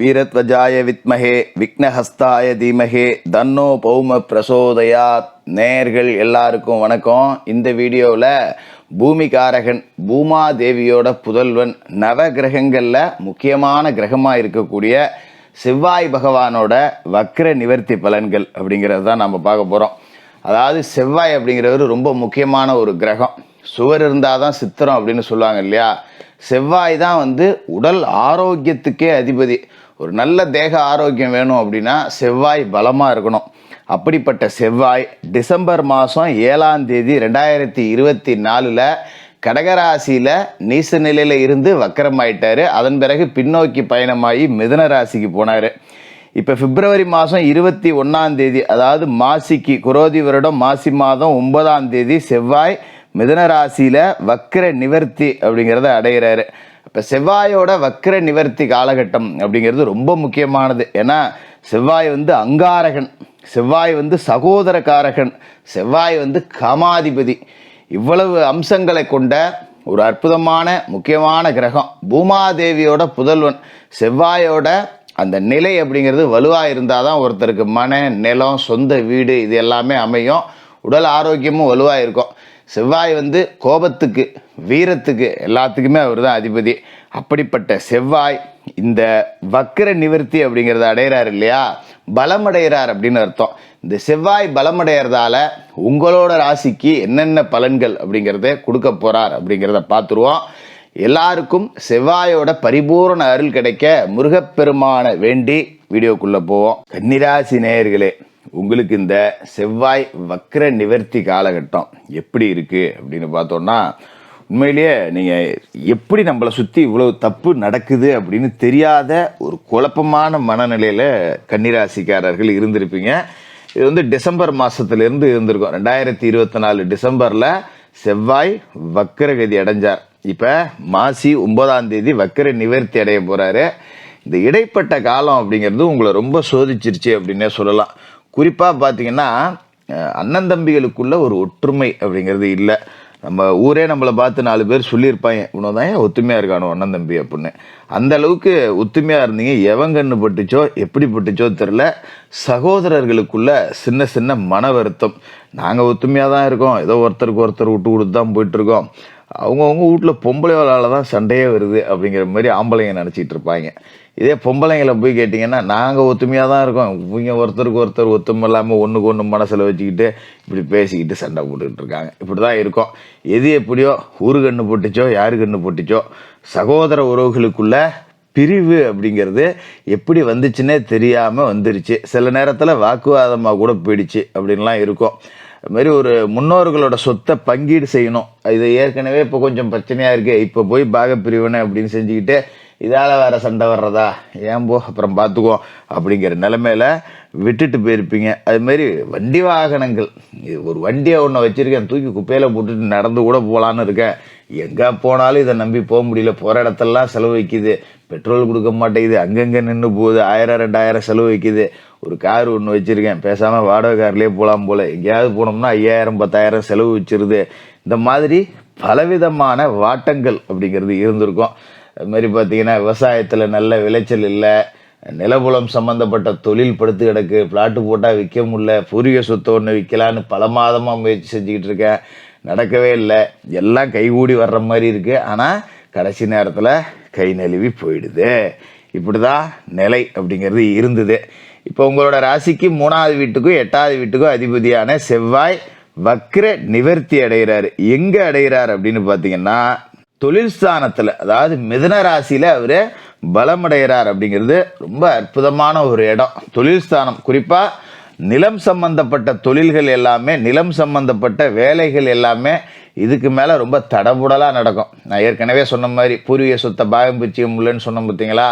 வீரத்வஜாய வித்மஹே விக்னஹஸ்தாய தீமஹே தன்னோ பௌம பிரசோதயாத். நேயர்கள் எல்லாருக்கும் வணக்கம். இந்த வீடியோவில் பூமிகாரகன் பூமாதேவியோட புதல்வன் நவ கிரகங்களில் முக்கியமான கிரகமாக இருக்கக்கூடிய செவ்வாய் பகவானோட வக்ர நிவர்த்தி பலன்கள் அப்படிங்கிறது தான் நம்ம பார்க்க போகிறோம். அதாவது செவ்வாய் அப்படிங்கிறவர் ரொம்ப முக்கியமான ஒரு கிரகம். சுவர் இருந்தால் தான் சித்திரம் அப்படின்னு சொல்லுவாங்க இல்லையா. செவ்வாய் தான் உடல் ஆரோக்கியத்துக்கே அதிபதி. ஒரு நல்ல தேக ஆரோக்கியம் வேணும் அப்படின்னா செவ்வாய் பலமாக இருக்கணும். அப்படிப்பட்ட செவ்வாய் டிசம்பர் மாதம் 7ஆம் தேதி 2024 கடகராசியில் நீச நிலையில் இருந்து வக்கரமாயிட்டார். அதன் பிறகு பின்னோக்கி பயணமாகி மிதுன ராசிக்கு போனார். இப்போ பிப்ரவரி மாதம் 21ஆம் தேதி, அதாவது மாசிக்கு குரோதி வருடம் மாசி மாதம் 9ஆம் தேதி செவ்வாய் மிதுன ராசியில் வக்ர நிவர்த்தி அப்படிங்கிறத அடைகிறாரு. இப்போ செவ்வாயோட வக்ர நிவர்த்தி காலகட்டம் அப்படிங்கிறது ரொம்ப முக்கியமானது. ஏன்னா செவ்வாய் அங்காரகன், செவ்வாய் சகோதரகாரகன், செவ்வாய் காமாதிபதி. இவ்வளவு அம்சங்களை கொண்ட ஒரு அற்புதமான முக்கியமான கிரகம். பூமாதேவியோட புதல்வன் செவ்வாயோட அந்த நிலை அப்படிங்கிறது வலுவாக இருந்தால் தான் ஒருத்தருக்கு மன நிலம் சொந்த வீடு இது எல்லாமே அமையும். உடல் ஆரோக்கியமும் வலுவாக இருக்கும். செவ்வாய் கோபத்துக்கு வீரத்துக்கு எல்லாத்துக்குமே அவர் தான் அதிபதி. அப்படிப்பட்ட செவ்வாய் இந்த வக்ர நிவர்த்தி அப்படிங்கிறத அடைகிறார் இல்லையா, பலமடைகிறார் அப்படின்னு அர்த்தம். இந்த செவ்வாய் பலமடைகிறதால உங்களோட ராசிக்கு என்னென்ன பலன்கள் அப்படிங்கிறத கொடுக்க போகிறார் அப்படிங்கிறத பார்த்துருவோம். எல்லாருக்கும் செவ்வாயோட பரிபூரண அருள் கிடைக்க முருகப்பெருமான வேண்டி வீடியோக்குள்ளே போவோம். கன்னிராசி நேயர்களே, உங்களுக்கு இந்த செவ்வாய் வக்ர நிவர்த்தி காலகட்டம் எப்படி இருக்குது அப்படின்னு பார்த்தோன்னா, உண்மையிலேயே நீங்கள் எப்படி நம்மளை சுற்றி இவ்வளோ தப்பு நடக்குது அப்படின்னு தெரியாத ஒரு குழப்பமான மனநிலையில் கன்னிராசிக்காரர்கள் இருந்திருப்பீங்க. இது டிசம்பர் மாதத்துலேருந்து இருந்திருக்கும். 2024 டிசம்பரில் செவ்வாய் வக்ரகதி அடைஞ்சார். இப்போ மாசி 9ஆம் தேதி வக்ர நிவர்த்தி அடைய போகிறாரு. இந்த இடைப்பட்ட காலம் அப்படிங்கிறது உங்களை ரொம்ப சோதிச்சிருச்சு அப்படின்னே சொல்லலாம். குறிப்பாக பார்த்தீங்கன்னா அண்ணன் தம்பிகளுக்குள்ள ஒரு ஒற்றுமை அப்படிங்கிறது இல்லை. நம்ம ஊரே நம்மளை பார்த்து 4 பேர் சொல்லியிருப்பாங்க, இவனதான் ஏன் ஒத்துமையாக இருக்கானோ அண்ணன் தம்பி அப்படின்னு. அந்த அளவுக்கு ஒத்துமையாக இருந்தீங்க. எவங்கன்னு பட்டுச்சோ எப்படி பட்டுச்சோ தெரில. சகோதரர்களுக்குள்ள சின்ன சின்ன மன வருத்தம். நாங்கள் ஒத்துமையாக தான் இருக்கோம், ஏதோ ஒருத்தருக்கு ஒருத்தர் விட்டு கொடுத்து தான் போயிட்டுருக்கோம், அவங்கவுங்க வீட்டில் பொம்பளைகளால் தான் சண்டையே வருது அப்படிங்கிற மாதிரி ஆம்பளைங்க நினச்சிட்டு இருப்பாங்க. இதே பொம்பளைங்களை போய் கேட்டிங்கன்னா நாங்கள் ஒத்துமையாக தான் இருக்கோம், இவங்க ஒருத்தருக்கு ஒருத்தர் ஒத்துமை இல்லாமல் ஒன்றுக்கு ஒன்று மனசில் வச்சுக்கிட்டு இப்படி பேசிக்கிட்டு சண்டை போட்டுக்கிட்டு இருக்காங்க. இப்படி தான் இருக்கும். எது எப்படியோ ஊரு கண்ணு போட்டுச்சோ யாரு கண்ணு போட்டுச்சோ சகோதர உறவுகளுக்குள்ள பிரிவு அப்படிங்கிறது எப்படி வந்துச்சுன்னே தெரியாமல் வந்துருச்சு. சில நேரத்தில் வாக்குவாதமாக கூட போயிடுச்சு அப்படின்லாம் இருக்கும். அதுமாரி ஒரு முன்னோர்களோட சொத்தை பங்கீடு செய்யணும். இது ஏற்கனவே இப்போ கொஞ்சம் பிரச்சனையாக இருக்குது, இப்போ போய் பாகப்பிரிவினை அப்படின்னு செஞ்சுக்கிட்டு இதால் வேறு சண்டை வர்றதா, ஏன் போ அப்புறம் பார்த்துக்குவோம் அப்படிங்கிற நிலைமையில விட்டுட்டு போயிருப்பீங்க. அதுமாரி வண்டி வாகனங்கள், ஒரு வண்டியை ஒன்று வச்சுருக்கேன், தூக்கி குப்பையில் போட்டுட்டு நடந்து கூட போகலான்னு இருக்கேன், எங்கே போனாலும் இதை நம்பி போக முடியல, போகிற இடத்தெல்லாம் செலவு வைக்குது, பெட்ரோல் கொடுக்க மாட்டேங்குது, அங்கங்கே நின்று போகுது, 1000 2000 செலவு வைக்குது. ஒரு கார் ஒன்று வச்சுருக்கேன், பேசாமல் வாடகை கார்லேயே போகலாம் போல், எங்கேயாவது போனோம்னா 5000 10000 செலவு வச்சிருது. இந்த மாதிரி பலவிதமான வாட்டங்கள் அப்படிங்கிறது இருந்திருக்கும். அது மாதிரி பார்த்தீங்கன்னா விவசாயத்தில் நல்ல விளைச்சல் இல்லை, நிலபுலம் சம்மந்தப்பட்ட தொழில் படுத்து கிடக்கு, பிளாட்டு போட்டால் விற்க முடியல, பூர்வீக சொத்தை ஒன்று விற்கலான்னு பல மாதமாக முயற்சி செஞ்சுக்கிட்டு இருக்கேன், நடக்கவே இல்லை, எல்லாம் கைகூடி வர்ற மாதிரி இருக்குது, ஆனால் கடைசி நேரத்தில் கை நழுவி போயிடுது. இப்படி தான் நிலை அப்படிங்கிறது இருந்தது. இப்போ உங்களோட ராசிக்கு 3ஆவது வீட்டுக்கும் 8ஆவது வீட்டுக்கும் அதிபதியான செவ்வாய் வக்ர நிவர்த்தி அடைகிறாரு. எங்கே அடைகிறார் அப்படின்னு பார்த்தீங்கன்னா தொழில் ஸ்தானத்தில், அதாவது மிதுன ராசியில் அவர் பலமடைகிறார். அப்படிங்கிறது ரொம்ப அற்புதமான ஒரு இடம். தொழில் ஸ்தானம், குறிப்பாக நிலம் சம்பந்தப்பட்ட தொழில்கள் எல்லாமே, நிலம் சம்பந்தப்பட்ட வேலைகள் எல்லாமே இதுக்கு மேலே ரொம்ப தடபுடலாக நடக்கும். நான் ஏற்கனவே சொன்ன மாதிரி பூர்வீக சொத்தை பாகம் பிரிச்சிக்க முடியலன்னு சொன்ன பார்த்தீங்களா,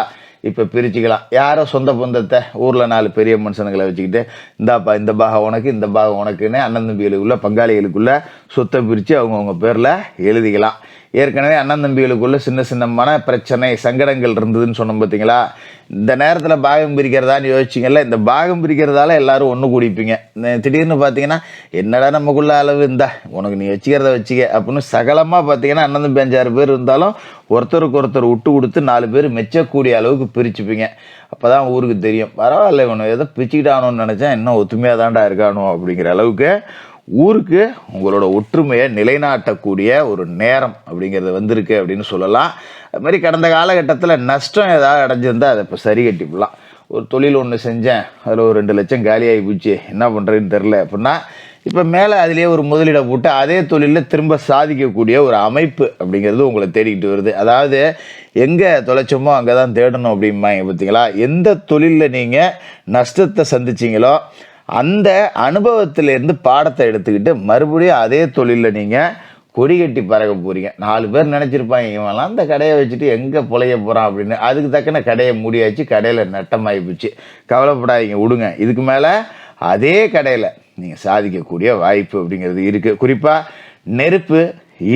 இப்போ பிரிச்சுக்கலாம். யாரோ சொந்த பந்தத்தை ஊரில் 4 பெரிய மனுஷனுங்களை வச்சுக்கிட்டு இந்தாப்பா இந்த பாகம் உனக்கு இந்த பாகம் உனக்குன்னு அண்ணன் தம்பிகளுக்குள்ள பங்காளிகளுக்குள்ள சொத்தை பிரித்து அவங்கவுங்க பேரில் எழுதிக்கலாம். ஏற்கனவே அண்ணன் தம்பிகளுக்குள்ள சின்ன சின்ன மன பிரச்சனை சங்கடங்கள் இருந்ததுன்னு சொன்னோம் பார்த்தீங்களா. இந்த நேரத்தில் பாகம் பிரிக்கிறதான்னு யோசிச்சிங்கல்ல, இந்த பாகம் பிரிக்கிறதால எல்லாரும் ஒன்று கூடிப்பீங்க. திடீர்னு பார்த்தீங்கன்னா என்னடா நமக்குள்ள அளவு இருந்தா உனக்கு நீ வச்சுக்கிறத வச்சுக்க அப்படின்னு சகலமாக பார்த்தீங்கன்னா அண்ணன் தம்பி 5 6 பேர் இருந்தாலும் ஒருத்தருக்கு ஒருத்தர் விட்டு கொடுத்து 4 பேர் மெச்சக்கூடிய அளவுக்கு பிரிச்சுப்பீங்க. அப்போ தான் ஊருக்கு தெரியும், பரவாயில்ல இவனு ஏதோ பிச்சுக்கிட்டானோன்னு நினச்சேன், இன்னும் ஒத்துமையாக தாண்டா இருக்கானோ அப்படிங்கிற அளவுக்கு ஊருக்கு உங்களோட ஒற்றுமையை நிலைநாட்டக்கூடிய ஒரு நேரம் அப்படிங்கிறது வந்திருக்கு அப்படின்னு சொல்லலாம். அது மாதிரி கடந்த காலகட்டத்தில் நஷ்டம் ஏதாவது அடைஞ்சிருந்தால் அதை இப்போ சரி கட்டிவிடலாம். ஒரு தொழில் ஒன்று செஞ்சேன், அதில் ஒரு 2 லட்சம் காலியாகி போச்சு, என்ன பண்ணுறதுன்னு தெரில அப்படின்னா இப்போ மேலே அதிலேயே ஒரு முதலீடை போட்டு அதே தொழிலில் திரும்ப சாதிக்கக்கூடிய ஒரு அமைப்பு அப்படிங்கிறது உங்களை தேடிக்கிட்டு வருது. அதாவது எங்கே தொலைச்சோமோ அங்கே தான் தேடணும் அப்படிம்பாங்க பார்த்தீங்களா. எந்த தொழிலில் நீங்கள் நஷ்டத்தை சந்திச்சிங்களோ அந்த அனுபவத்திலேருந்து பாடத்தை எடுத்துக்கிட்டு மறுபடியும் அதே தொழிலில் நீங்கள் கொடி கட்டி பறக்க போகிறீங்க. 4 பேர் நினச்சிருப்பாங்க, இவன்லாம் அந்த கடையை வச்சுட்டு எங்கே பொழைய போகிறான் அப்படின்னு. அதுக்கு தக்கன கடையை மூடியாச்சு, கடையில் நட்டமாகி போச்சு. கவலைப்படாதீங்க, விடுங்க. இதுக்கு மேலே அதே கடையில் நீங்கள் சாதிக்கக்கூடிய வாய்ப்பு அப்படிங்கிறது இருக்குது. குறிப்பாக நெருப்பு,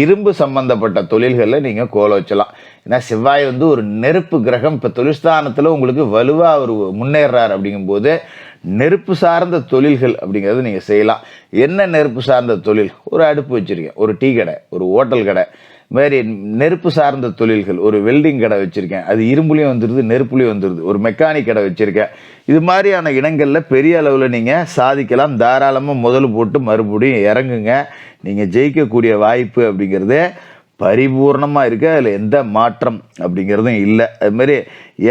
இரும்பு சம்பந்தப்பட்ட தொழில்களில் நீங்கள் கோல வச்சலாம். ஏன்னா செவ்வாய் ஒரு நெருப்பு கிரகம். இப்போ தொழில்ஸ்தானத்தில் உங்களுக்கு வலுவாக அவர் முன்னேறார். அப்படிங்கும்போது நெருப்பு சார்ந்த தொழில்கள் அப்படிங்கிறது நீங்கள் செய்யலாம். என்ன நெருப்பு சார்ந்த தொழில்? ஒரு அடுப்பு வச்சுருக்கேன், ஒரு டீ கடை, ஒரு ஹோட்டல் கடை, மாதிரி நெருப்பு சார்ந்த தொழில்கள். ஒரு வெல்டிங் கடை வச்சுருக்கேன், அது இரும்புலையும் வந்துடுது நெருப்புலையும் வந்துடுது. ஒரு மெக்கானிக் கடை வச்சுருக்கேன். இது மாதிரியான இடங்களில் பெரிய அளவில் நீங்கள் சாதிக்கலாம். தாராளமாக முதல் போட்டு மறுபடியும் இறங்குங்க. நீங்கள் ஜெயிக்கக்கூடிய வாய்ப்பு அப்படிங்கிறது பரிபூர்ணமாக இருக்குது. அதில் எந்த மாற்றம் அப்படிங்கிறதும் இல்லை. அதுமாரி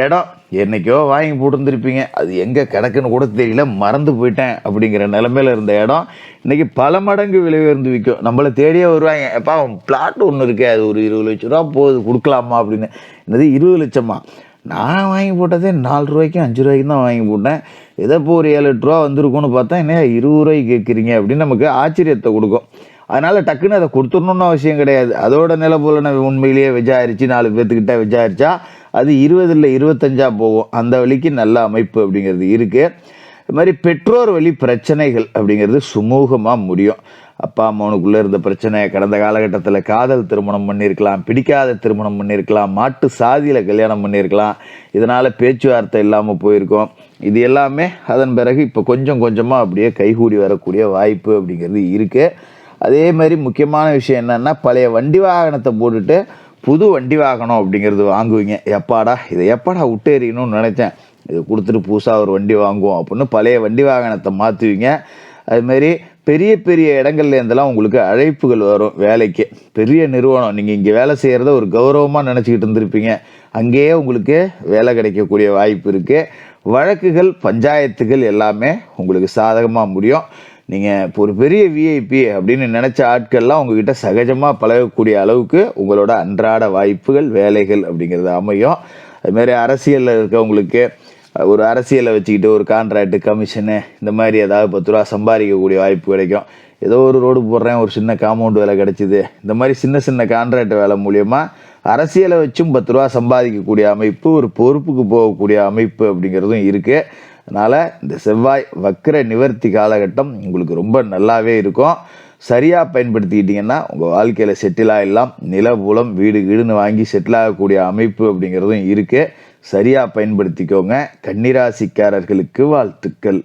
இடம் என்றைக்கோ வாங்கி போட்டுருந்துருப்பீங்க, அது எங்கே கிடக்குன்னு கூட தெரியல, மறந்து போயிட்டேன் அப்படிங்கிற நிலமையில் இருந்த இடம் இன்றைக்கி பல மடங்கு விலை உயர்ந்து விற்கும். நம்மளை தேடியே வருவாங்க, எப்பா பிளாட் ஒன்று இருக்கே, அது ஒரு 20 லட்ச ரூபா போகுது, கொடுக்கலாமா அப்படின்னு. என்னது 20 லட்சமா? நான் வாங்கி போட்டதே 4 ரூபாய்க்கும் 5 ரூபாய்க்கும் தான் வாங்கி போட்டேன். ஏதோ இப்போ ஒரு 7-8 ரூபா வந்திருக்குன்னு பார்த்தா என்ன 20 ரூபாய்க்கு கேட்குறீங்க அப்படின்னு நமக்கு ஆச்சரியத்தை கொடுக்கும். அதனால் டக்குன்னு அதை கொடுத்துடணுன்னு அவசியம் கிடையாது. அதோட நிலை போல் நம்ம உண்மையிலேயே விசாரித்து 4 பேர்த்துக்கிட்ட விசாரித்தா அது 20 இல்லை 25 போகும். அந்த வழிக்கு நல்ல அமைப்பு அப்படிங்கிறது இருக்குது. இது மாதிரி பெற்றோர் வழி பிரச்சனைகள் அப்படிங்கிறது சுமூகமாக முடியும். அப்பா அம்மாவுக்குள்ளே இருந்த பிரச்சனை, கடந்த காலகட்டத்தில் காதல் திருமணம் பண்ணியிருக்கலாம், பிடிக்காத திருமணம் பண்ணியிருக்கலாம், மாட்டு சாதியில் கல்யாணம் பண்ணியிருக்கலாம், இதனால் பேச்சுவார்த்தை இல்லாமல் போயிருக்கோம். இது எல்லாமே அதன் பிறகு இப்போ கொஞ்சம் கொஞ்சமாக அப்படியே கைகூடி வரக்கூடிய வாய்ப்பு அப்படிங்கிறது இருக்குது. அதே மாதிரி முக்கியமான விஷயம் என்னென்னா, பழைய வண்டி வாகனத்தை போட்டுட்டு புது வண்டி வாகனம் அப்படிங்கிறது வாங்குவீங்க. எப்பாடா இதை எப்பாடா விட்டேறியணும்னு நினச்சேன், இது கொடுத்துட்டு புதுசாக ஒரு வண்டி வாங்குவோம் அப்படின்னு பழைய வண்டி வாகனத்தை மாற்றுவீங்க. அதுமாரி பெரிய பெரிய இடங்கள்லேருந்தெல்லாம் உங்களுக்கு அழைப்புகள் வரும் வேலைக்கு. பெரிய நிறுவனம், நீங்கள் இங்கே வேலை செய்கிறத ஒரு கௌரவமாக நினச்சிக்கிட்டு இருந்திருப்பீங்க, அங்கேயே உங்களுக்கு வேலை கிடைக்கக்கூடிய வாய்ப்பு இருக்குது. வழக்குகள், பஞ்சாயத்துகள் எல்லாமே உங்களுக்கு சாதகமாக முடியும். நீங்கள் இப்போ ஒரு பெரிய விஐபி அப்படின்னு நினச்ச ஆட்கள்லாம் உங்ககிட்ட சகஜமாக பழகக்கூடிய அளவுக்கு உங்களோட அன்றாட வாய்ப்புகள், வேலைகள் அப்படிங்கிறது அமையும். அதுமாரி அரசியலில் இருக்கவங்களுக்கு ஒரு அரசியலை வச்சுக்கிட்டு ஒரு கான்ட்ராக்டு, கமிஷனு இந்த மாதிரி ஏதாவது 10 ரூபா சம்பாதிக்கக்கூடிய வாய்ப்பு கிடைக்கும். ஏதோ ஒரு ரோடு போடுறேன், ஒரு சின்ன காம்பவுண்ட் வேலை கிடச்சிது, இந்த மாதிரி சின்ன சின்ன கான்ட்ராக்ட் வேலை மூலியமாக அரசியலை வச்சும் 10 ரூபா சம்பாதிக்கக்கூடிய அமைப்பு, ஒரு பொறுப்புக்கு போகக்கூடிய அமைப்பு அப்படிங்கிறதும் இருக்குது. அதனால் இந்த செவ்வாய் வக்ர நிவர்த்தி காலகட்டம் உங்களுக்கு ரொம்ப நல்லாவே இருக்கும். சரியாக பயன்படுத்திக்கிட்டிங்கன்னா உங்கள் வாழ்க்கையில் செட்டில் ஆகிடலாம். நிலபுலம், வீடு வீடுன்னு வாங்கி செட்டில் ஆகக்கூடிய அமைப்பு அப்படிங்கிறதும் இருக்குது. சரியாக பயன்படுத்திக்கோங்க. கன்னிராசிக்காரர்களுக்கு வாழ்த்துக்கள்.